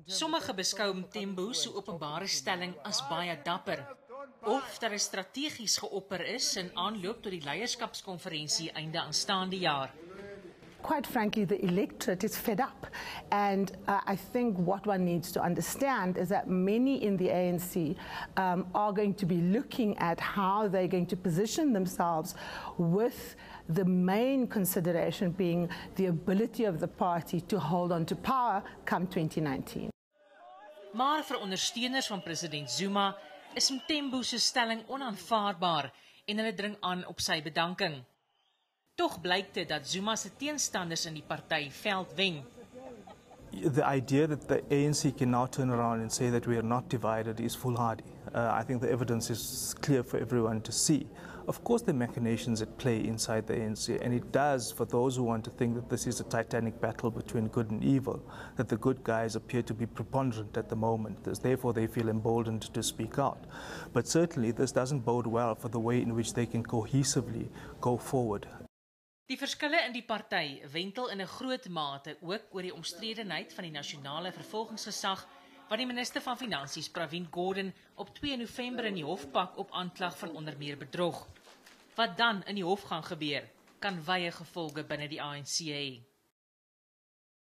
Sommige beskou Mthembu se openbare stelling as baie dapper, of dat hy strategies geopper is in aanloop tot die leierskapskonferensie einde aanstaande jaar. Quite frankly, the electorate is fed up. And I think what one needs to understand is that many in the ANC are going to be looking at how they're going to position themselves, with the main consideration being the ability of the party to hold on to power come 2019. Maar vir ondersteuners van president Zuma is Mthembu se stelling onaanvaarbaar en hulle dring aan op sy bedanking. Toch blyk dit dat Zuma se teenstanders in die party veld wen. The idea that the ANC can now turn around and say that we are not divided is foolhardy. I think the evidence is clear for everyone to see. Of course, there are machinations at play inside the ANC, and it does, for those who want to think that this is a titanic battle between good and evil, that the good guys appear to be preponderant at the moment, therefore they feel emboldened to speak out. But certainly this doesn't bode well for the way in which they can cohesively go forward. Die verskille in die party wentel in 'n groot mate ook oor die omstredenheid van die nasionale vervolgingsgesag wat die minister van Finansies Pravin Gordhan op 2 November in die hof pak op aanklag van onder meer bedrog. Wat dan in die hof gaan gebeur, kan wye gevolge binne die ANC hê.